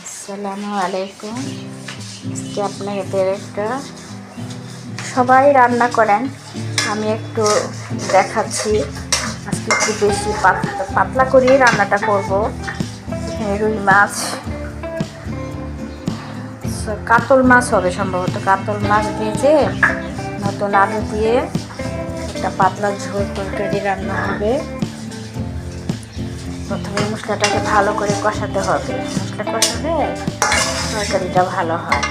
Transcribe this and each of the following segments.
আসসালামু আলাইকুম। আজকে আপনাদের একটা সবাই রান্না করেন, আমি একটু দেখাচ্ছি। আজকে একটু বেশি পাতলা করেই রান্নাটা করব। এখানে রুই মাছ, কাতল মাছ হবে সম্ভবত। কাতল মাছ ভেজে নতুন আলু দিয়ে একটা পাতলা ঝোল তরকারি রান্না হবে। প্রথমে মশলাটাকে ভালো করে কষাতে হবে। মশলা কষালে তরকারিটা ভালো হয়।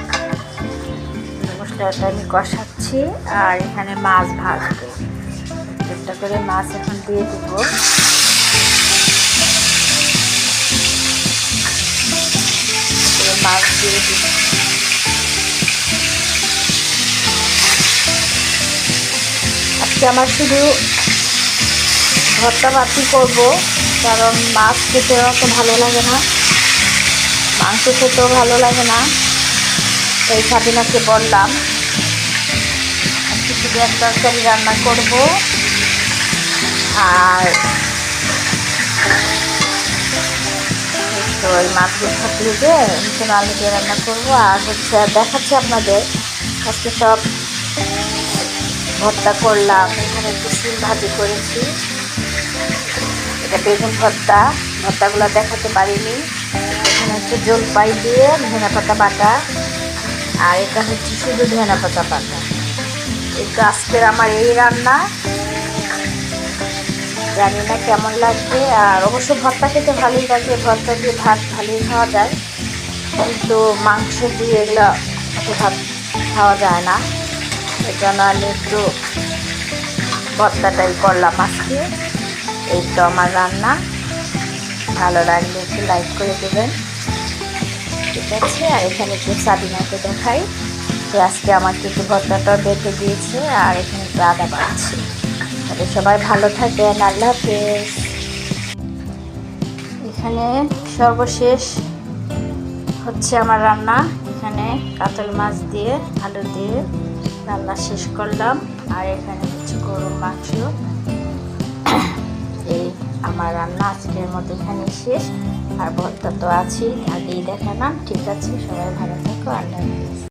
মশলাটা আমি কষাচ্ছি আর এখানে মাছ ভাজবো। একটা করে মাছ এখন দিয়ে দিব। মাছ দিয়ে দিব। আজকে আমার শুধু ভর্তা বাতি করবো, কারণ মাছ খেতেও অত ভালো লাগে না, মাংস খেতেও ভালো লাগে না। তাই সাবিনাকে বললাম আজকে শুধু এক তরকারি রান্না করব আর ওই মাছগুলো থাকলে যে নতুন আলু দিয়ে রান্না করবো। আর দেখাচ্ছি আপনাদের আজকে সব ভর্তা করলাম। এখানে একটু শিম ভাজি করেছি, এটা বেগুন ভর্তা। ভর্তাগুলো দেখাতে পারিনি। এখানে হচ্ছে জলপাই দিয়ে ধনেপাতা বাটা, আর এটা হচ্ছে শুধু ধনেপাতা বাটা। একটু আজকের আমার এই রান্না, জানি না কেমন লাগবে। আর অবশ্য ভর্তা খেতে ভালোই লাগে, ভর্তা দিয়ে ভাত ভালোই খাওয়া যায়, কিন্তু মাংস দিয়ে এগুলো ভাত খাওয়া যায় না। এই জন্য আমি একটু ভর্তাটাই করলাম আজকে। এই তো আমার রান্না। ভালো লাগলে একটু লাইক করে দেবেন, ঠিক আছে? আর এখানে একটু সাবিনাকে দেখাই যে আজকে আমার কিছু ভর্তাটা বেঁধে দিয়েছে, আর এখানে একটু আদা বাড়ছে। তবে সবাই ভালো থাকবেন, আল্লাহ হাফেজ। এখানে সর্বশেষ হচ্ছে আমার রান্না। এখানে কাতল মাছ দিয়ে আলু দিয়ে রান্না শেষ করলাম, আর এখানে হচ্ছে গরুর মাংস। এই আমার রান্না আজকের মতো এখানে শেষ। আর ভর্তা তো আছেই, আগেই দেখালাম, ঠিক আছে? সবাই ভালো থাকো, আল্লাহ হাফেজ।